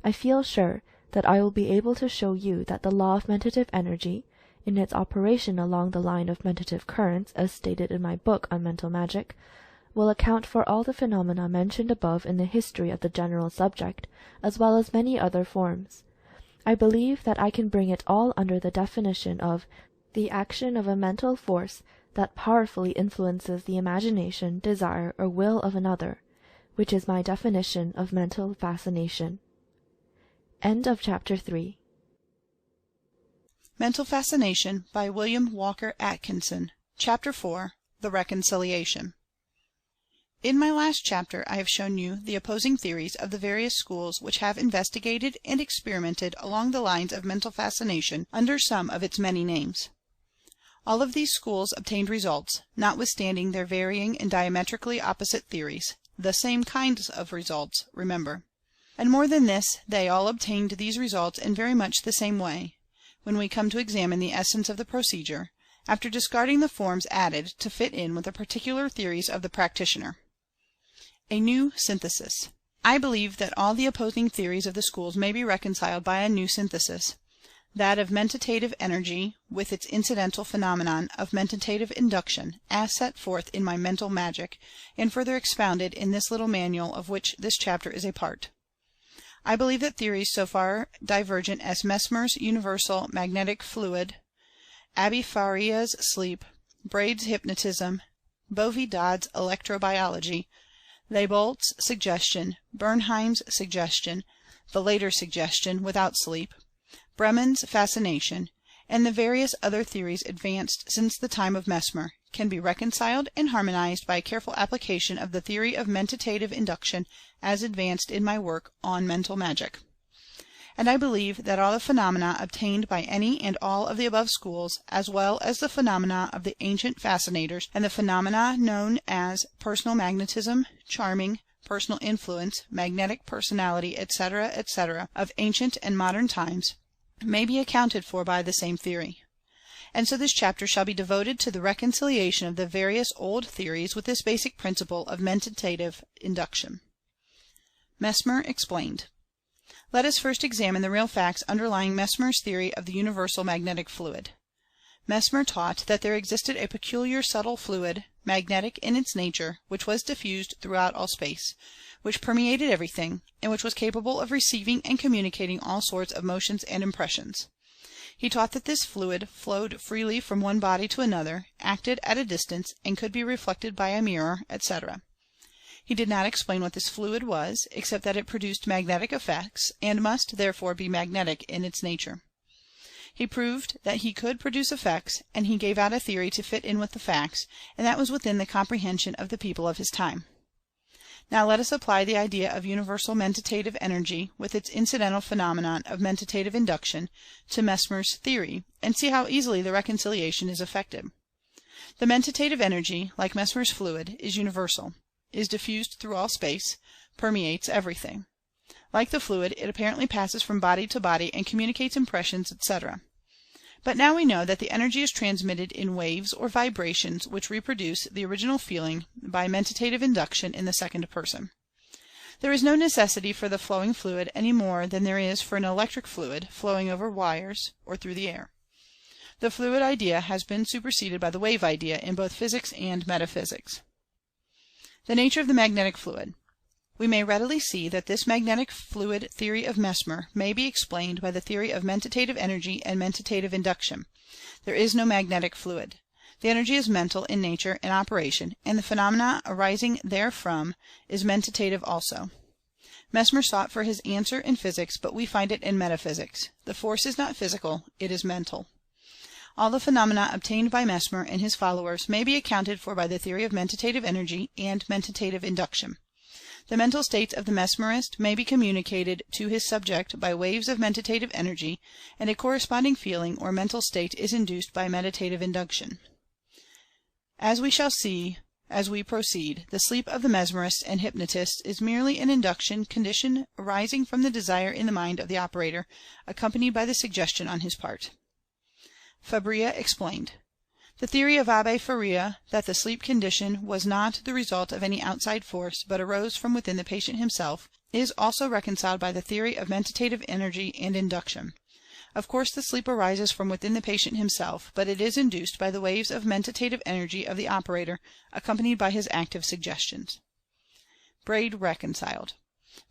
I feel sure that I will be able to show you that the law of mentative energy, in its operation along the line of mentative currents, as stated in my book on mental magic, will account for all the phenomena mentioned above in the history of the general subject, as well as many other forms. I believe that I can bring it all under the definition of the action of a mental force that powerfully influences the imagination, desire, or will of another, which is my definition of mental fascination. End of Chapter 3. Mental Fascination by William Walker Atkinson. Chapter 4. The Reconciliation. In my last chapter I have shown you the opposing theories of the various schools which have investigated and experimented along the lines of mental fascination under some of its many names. All of these schools obtained results, notwithstanding their varying and diametrically opposite theories, the same kinds of results, remember. And more than this, they all obtained these results in very much the same way, when we come to examine the essence of the procedure, after discarding the forms added to fit in with the particular theories of the practitioner. A new synthesis. I believe that all the opposing theories of the schools may be reconciled by a new synthesis, that of mentative energy with its incidental phenomenon of mentative induction, as set forth in my mental magic, and further expounded in this little manual of which this chapter is a part. I believe that theories so far divergent as Mesmer's universal magnetic fluid, Abi Faria's sleep, Braid's hypnotism, Bovie Dodd's electrobiology, Leiboldt's suggestion, Bernheim's suggestion, the later suggestion without sleep, Brehmen's fascination, and the various other theories advanced since the time of Mesmer, can be reconciled and harmonized by a careful application of the theory of mentative induction as advanced in my work on mental magic. And I believe that all the phenomena obtained by any and all of the above schools, as well as the phenomena of the ancient fascinators, and the phenomena known as personal magnetism, charming, personal influence, magnetic personality, etc., etc., of ancient and modern times, may be accounted for by the same theory. And so this chapter shall be devoted to the reconciliation of the various old theories with this basic principle of mentative induction. Mesmer explained. Let us first examine the real facts underlying Mesmer's theory of the universal magnetic fluid. Mesmer taught that there existed a peculiar subtle fluid, magnetic in its nature, which was diffused throughout all space, which permeated everything, and which was capable of receiving and communicating all sorts of motions and impressions. He taught that this fluid flowed freely from one body to another, acted at a distance, and could be reflected by a mirror, etc. He did not explain what this fluid was, except that it produced magnetic effects, and must therefore be magnetic in its nature. He proved that he could produce effects, and he gave out a theory to fit in with the facts, and that was within the comprehension of the people of his time. Now let us apply the idea of universal mentative energy, with its incidental phenomenon of mentative induction, to Mesmer's theory, and see how easily the reconciliation is effected. The mentative energy, like Mesmer's fluid, is universal, is diffused through all space, permeates everything. Like the fluid, it apparently passes from body to body and communicates impressions, etc. But now we know that the energy is transmitted in waves or vibrations which reproduce the original feeling by mentative induction in the second person. There is no necessity for the flowing fluid any more than there is for an electric fluid flowing over wires or through the air. The fluid idea has been superseded by the wave idea in both physics and metaphysics. The nature of the magnetic fluid. We may readily see that this magnetic fluid theory of Mesmer may be explained by the theory of mentative energy and mentative induction. There is no magnetic fluid. The energy is mental in nature and operation, and the phenomena arising therefrom is mentative also. Mesmer sought for his answer in physics, but we find it in metaphysics. The force is not physical, it is mental. All the phenomena obtained by Mesmer and his followers may be accounted for by the theory of mentative energy and mentative induction. The mental states of the mesmerist may be communicated to his subject by waves of mentative energy, and a corresponding feeling or mental state is induced by mentative induction. As we shall see as we proceed, the sleep of the mesmerist and hypnotist is merely an induction condition arising from the desire in the mind of the operator, accompanied by the suggestion on his part. Fabrea explained. The theory of Abbe Faria, that the sleep condition was not the result of any outside force, but arose from within the patient himself, is also reconciled by the theory of mentative energy and induction. Of course the sleep arises from within the patient himself, but it is induced by the waves of mentative energy of the operator, accompanied by his active suggestions. Braid reconciled.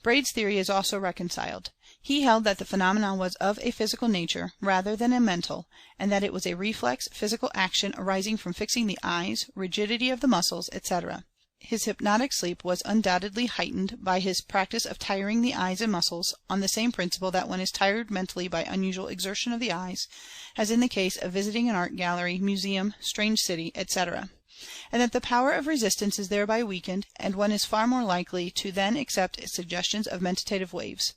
Braid's theory is also reconciled. He held that the phenomenon was of a physical nature, rather than a mental, and that it was a reflex physical action arising from fixing the eyes, rigidity of the muscles, etc. His hypnotic sleep was undoubtedly heightened by his practice of tiring the eyes and muscles, on the same principle that one is tired mentally by unusual exertion of the eyes, as in the case of visiting an art gallery, museum, strange city, etc. And that the power of resistance is thereby weakened, and one is far more likely to then accept suggestions of mentative waves.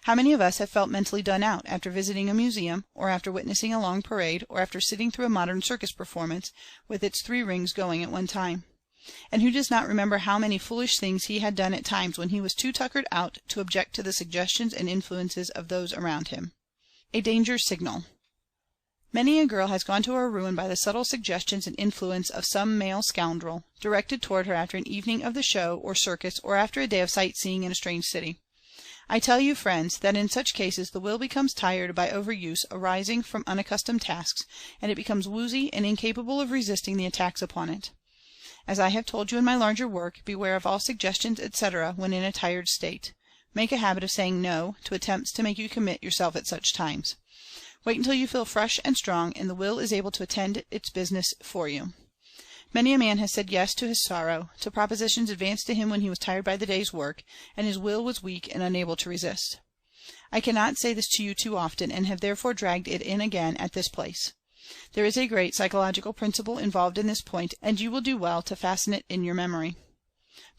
How many of us have felt mentally done out after visiting a museum, or after witnessing a long parade, or after sitting through a modern circus performance, with its 3 rings going at one time? And who does not remember how many foolish things he had done at times when he was too tuckered out to object to the suggestions and influences of those around him? A danger signal. Many a girl has gone to her ruin by the subtle suggestions and influence of some male scoundrel, directed toward her after an evening of the show or circus, or after a day of sightseeing in a strange city. I tell you, friends, that in such cases the will becomes tired by overuse arising from unaccustomed tasks, and it becomes woozy and incapable of resisting the attacks upon it. As I have told you in my larger work, beware of all suggestions, etc., when in a tired state. Make a habit of saying "no" to attempts to make you commit yourself at such times. Wait until you feel fresh and strong, and the will is able to attend its business for you. Many a man has said yes to his sorrow, to propositions advanced to him when he was tired by the day's work, and his will was weak and unable to resist. I cannot say this to you too often, and have therefore dragged it in again at this place. There is a great psychological principle involved in this point, and you will do well to fasten it in your memory.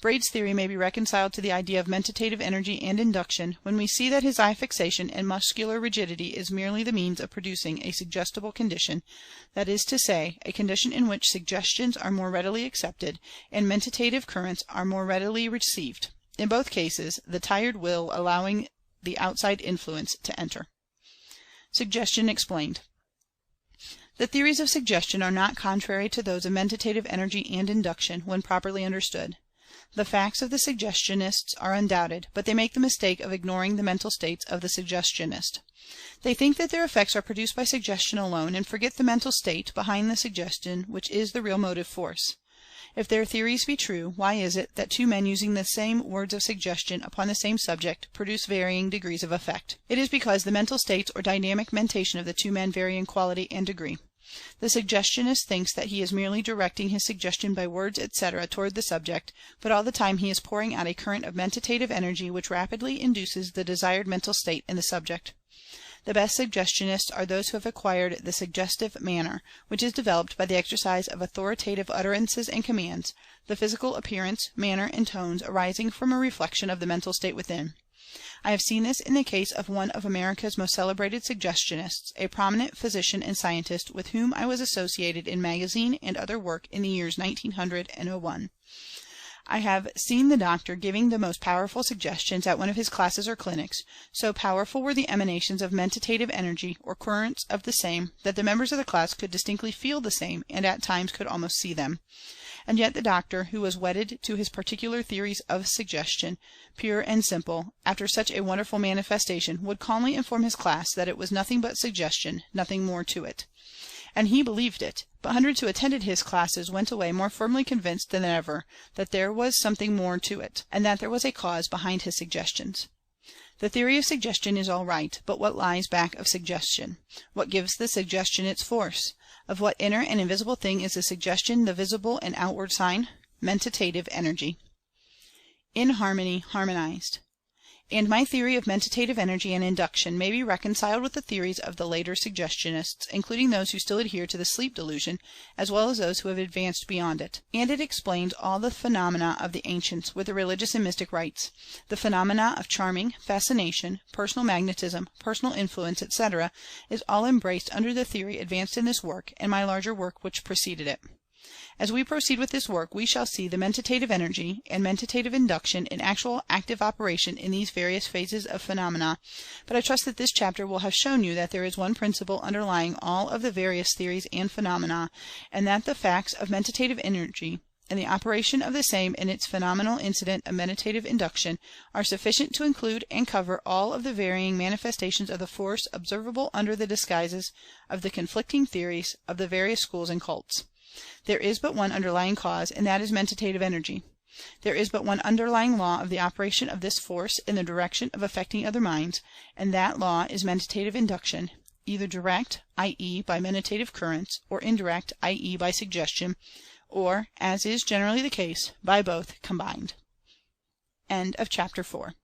Braid's theory may be reconciled to the idea of mentative energy and induction, when we see that his eye fixation and muscular rigidity is merely the means of producing a suggestible condition, that is to say, a condition in which suggestions are more readily accepted, and mentative currents are more readily received, in both cases the tired will allowing the outside influence to enter. Suggestion explained. The theories of suggestion are not contrary to those of mentative energy and induction, when properly understood. The facts of the suggestionists are undoubted, but they make the mistake of ignoring the mental states of the suggestionist. They think that their effects are produced by suggestion alone, and forget the mental state behind the suggestion, which is the real motive force. If their theories be true, why is it that 2 men using the same words of suggestion upon the same subject produce varying degrees of effect? It is because the mental states or dynamic mentation of the 2 men vary in quality and degree. The suggestionist thinks that he is merely directing his suggestion by words, etc., toward the subject, but all the time he is pouring out a current of mentative energy which rapidly induces the desired mental state in the subject. The best suggestionists are those who have acquired the suggestive manner, which is developed by the exercise of authoritative utterances and commands, the physical appearance, manner, and tones arising from a reflection of the mental state within. I have seen this in the case of one of America's most celebrated suggestionists, a prominent physician and scientist with whom I was associated in magazine and other work in the years 1900 and 01. I have seen the doctor giving the most powerful suggestions at one of his classes or clinics. So powerful were the emanations of mentative energy, or currents of the same, that the members of the class could distinctly feel the same, and at times could almost see them. And yet the doctor, who was wedded to his particular theories of suggestion, pure and simple, after such a wonderful manifestation, would calmly inform his class that it was nothing but suggestion, nothing more to it. And he believed it, but hundreds who attended his classes went away more firmly convinced than ever that there was something more to it, and that there was a cause behind his suggestions. The theory of suggestion is all right, but what lies back of suggestion? What gives the suggestion its force? Of what inner and invisible thing is the suggestion the visible and outward sign? Mentative energy. In harmony, harmonized. And my theory of mentative energy and induction may be reconciled with the theories of the later suggestionists, including those who still adhere to the sleep delusion, as well as those who have advanced beyond it. And it explains all the phenomena of the ancients, with the religious and mystic rites. The phenomena of charming, fascination, personal magnetism, personal influence, etc., is all embraced under the theory advanced in this work, and my larger work which preceded it. As we proceed with this work, we shall see the mentative energy and mentative induction in actual active operation in these various phases of phenomena, but I trust that this chapter will have shown you that there is one principle underlying all of the various theories and phenomena, and that the facts of mentative energy, and the operation of the same in its phenomenal incident of mentative induction, are sufficient to include and cover all of the varying manifestations of the force observable under the disguises of the conflicting theories of the various schools and cults. There is but one underlying cause, and that is mentative energy. There is but one underlying law of the operation of this force in the direction of affecting other minds, and that law is mentative induction, either direct, i.e., by mentative currents, or indirect, i.e., by suggestion, or, as is generally the case, by both combined. End of chapter 4.